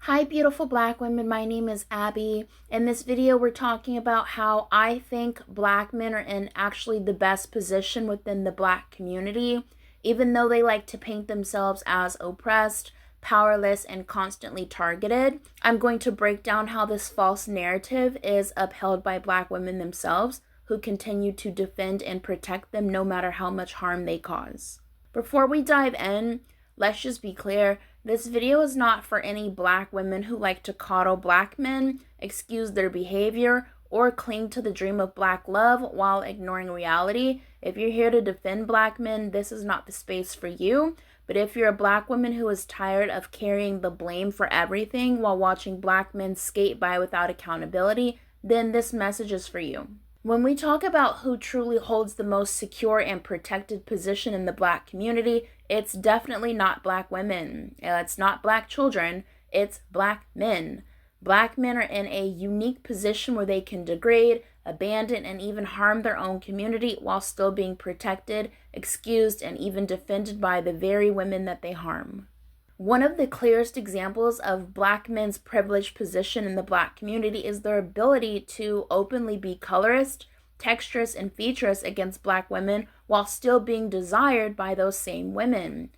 Hi beautiful black women, my name is Abby. In this video we're talking about how I think black men are in actually the best position within the black community, even though they like to paint themselves as oppressed, powerless, and constantly targeted. I'm going to break down how this false narrative is upheld by black women themselves, who continue to defend and protect them no matter how much harm they cause. Before we dive in, let's just be clear, this video is not for any black women who like to coddle black men, excuse their behavior, or cling to the dream of black love while ignoring reality. If you're here to defend black men, this is not the space for you. But if you're a black woman who is tired of carrying the blame for everything while watching black men skate by without accountability, then this message is for you. When we talk about who truly holds the most secure and protected position in the black community, it's definitely not black women. It's not black children. It's black men. Black men are in a unique position where they can degrade, abandon, and even harm their own community while still being protected, excused, and even defended by the very women that they harm. One of the clearest examples of black men's privileged position in the black community is their ability to openly be colorist, texturous, and featureless against black women while still being desired by those same women.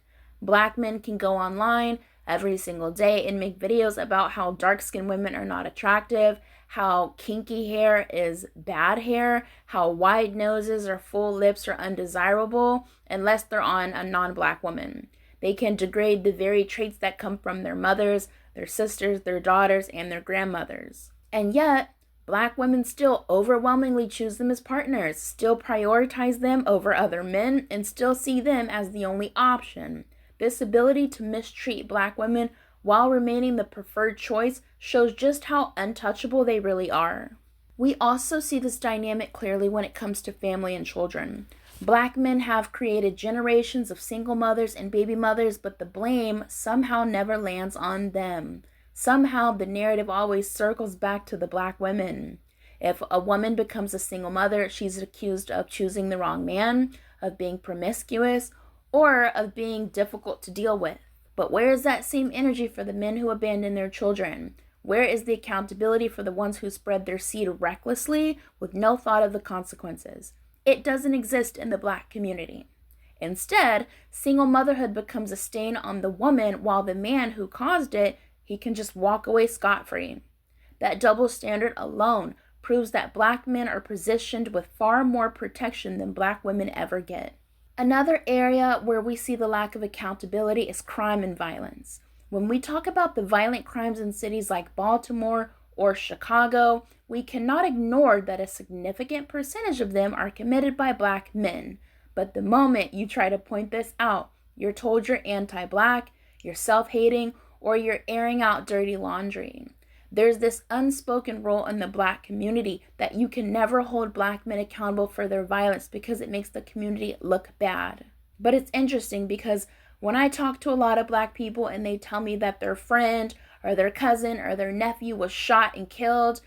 Black men can go online every single day and make videos about how dark-skinned women are not attractive, how kinky hair is bad hair, how wide noses or full lips are undesirable unless they're on a non-black woman. They can degrade the very traits that come from their mothers, their sisters, their daughters, and their grandmothers. And yet, black women still overwhelmingly choose them as partners, still prioritize them over other men, and still see them as the only option. This ability to mistreat black women while remaining the preferred choice shows just how untouchable they really are. We also see this dynamic clearly when it comes to family and children. Black men have created generations of single mothers and baby mothers, but the blame somehow never lands on them. Somehow the narrative always circles back to the black women. If a woman becomes a single mother, she's accused of choosing the wrong man, of being promiscuous, or of being difficult to deal with. But where is that same energy for the men who abandon their children? Where is the accountability for the ones who spread their seed recklessly with no thought of the consequences? It doesn't exist in the black community. Instead, single motherhood becomes a stain on the woman, while the man who caused it, he can just walk away scot-free. That double standard alone proves that black men are positioned with far more protection than black women ever get. Another area where we see the lack of accountability is crime and violence. When we talk about the violent crimes in cities like Baltimore or Chicago, we cannot ignore that a significant percentage of them are committed by black men. But the moment you try to point this out, you're told you're anti-black, you're self-hating, or you're airing out dirty laundry. There's this unspoken rule in the black community that you can never hold black men accountable for their violence because it makes the community look bad. But it's interesting because when I talk to a lot of black people and they tell me that their friend or their cousin or their nephew was shot and killed,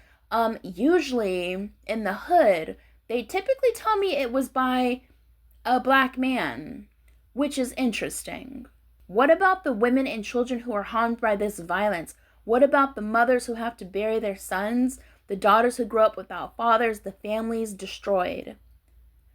usually in the hood, they typically tell me it was by a black man, which is interesting. What about the women and children who are harmed by this violence? What about the mothers who have to bury their sons, the daughters who grow up without fathers, the families destroyed?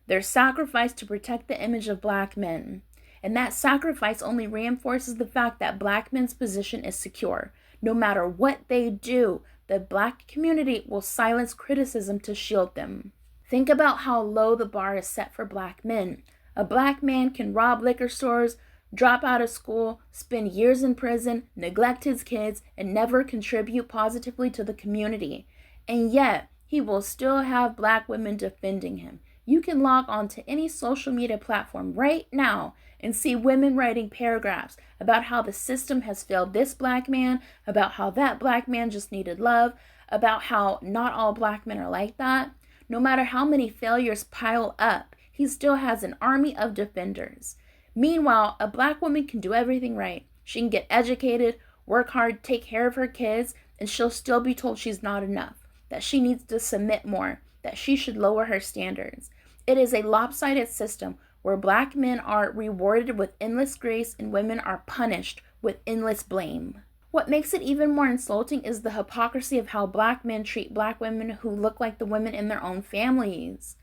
They're sacrificed to protect the image of black men. And that sacrifice only reinforces the fact that black men's position is secure. No matter what they do, the black community will silence criticism to shield them. Think about how low the bar is set for black men. A black man can rob liquor stores, drop out of school, spend years in prison, neglect his kids, and never contribute positively to the community. And yet, he will still have black women defending him. You can log on to any social media platform right now and see women writing paragraphs about how the system has failed this black man, about how that black man just needed love, about how not all black men are like that. No matter how many failures pile up, he still has an army of defenders. Meanwhile, a black woman can do everything right. She can get educated, work hard, take care of her kids, and she'll still be told she's not enough, that she needs to submit more, that she should lower her standards. It is a lopsided system where black men are rewarded with endless grace and women are punished with endless blame. What makes it even more insulting is the hypocrisy of how black men treat black women who look like the women in their own families.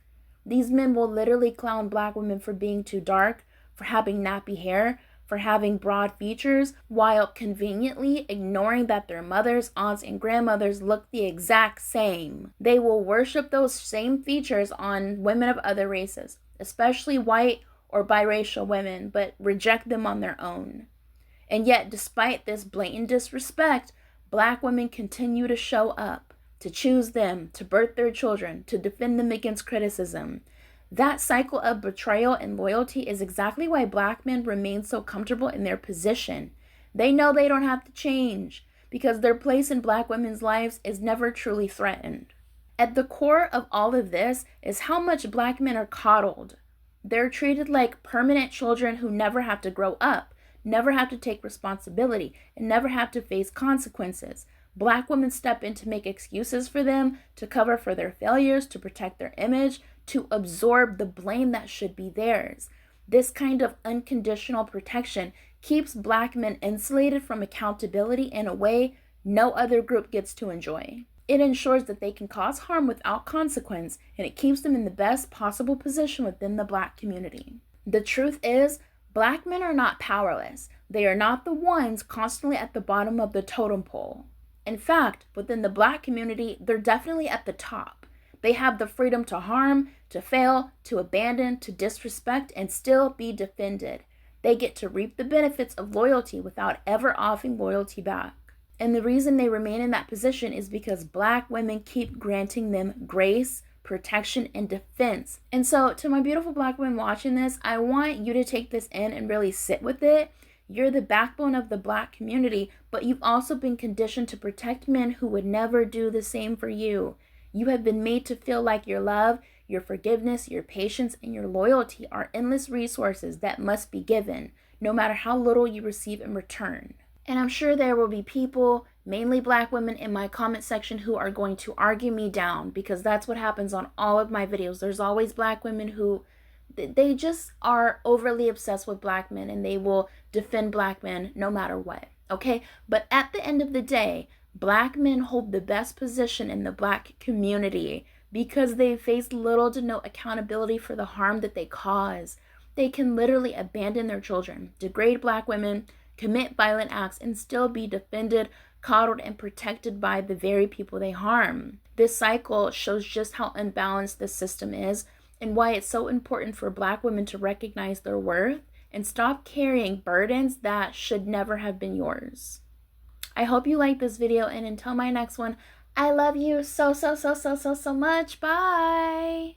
These men will literally clown black women for being too dark, for having nappy hair, for having broad features, while conveniently ignoring that their mothers, aunts, and grandmothers look the exact same. They will worship those same features on women of other races, especially white or biracial women, but reject them on their own. And yet, despite this blatant disrespect, black women continue to show up, to choose them, to birth their children, to defend them against criticism. That cycle of betrayal and loyalty is exactly why black men remain so comfortable in their position. They know they don't have to change because their place in black women's lives is never truly threatened. At the core of all of this is how much black men are coddled. They're treated like permanent children who never have to grow up, never have to take responsibility, and never have to face consequences. Black women step in to make excuses for them, to cover for their failures, to protect their image, to absorb the blame that should be theirs. This kind of unconditional protection keeps black men insulated from accountability in a way no other group gets to enjoy. It ensures that they can cause harm without consequence, and it keeps them in the best possible position within the black community. The truth is, black men are not powerless. They are not the ones constantly at the bottom of the totem pole. In fact, within the black community, they're definitely at the top. They have the freedom to harm, to fail, to abandon, to disrespect, and still be defended. They get to reap the benefits of loyalty without ever offering loyalty back. And the reason they remain in that position is because black women keep granting them grace, protection, and defense. And so, to my beautiful black women watching this, I want you to take this in and really sit with it. You're the backbone of the black community, but you've also been conditioned to protect men who would never do the same for you. You have been made to feel like your love, your forgiveness, your patience, and your loyalty are endless resources that must be given, no matter how little you receive in return. And I'm sure there will be people, mainly black women, in my comment section who are going to argue me down, because that's what happens on all of my videos. There's always black women who they just are overly obsessed with black men, and they will defend black men no matter what, okay? But at the end of the day, black men hold the best position in the black community because they face little to no accountability for the harm that they cause. They can literally abandon their children, degrade black women, commit violent acts, and still be defended, coddled, and protected by the very people they harm. This cycle shows just how unbalanced this system is, and why it's so important for black women to recognize their worth and stop carrying burdens that should never have been yours. I hope you liked this video, and until my next one, I love you so much. Bye!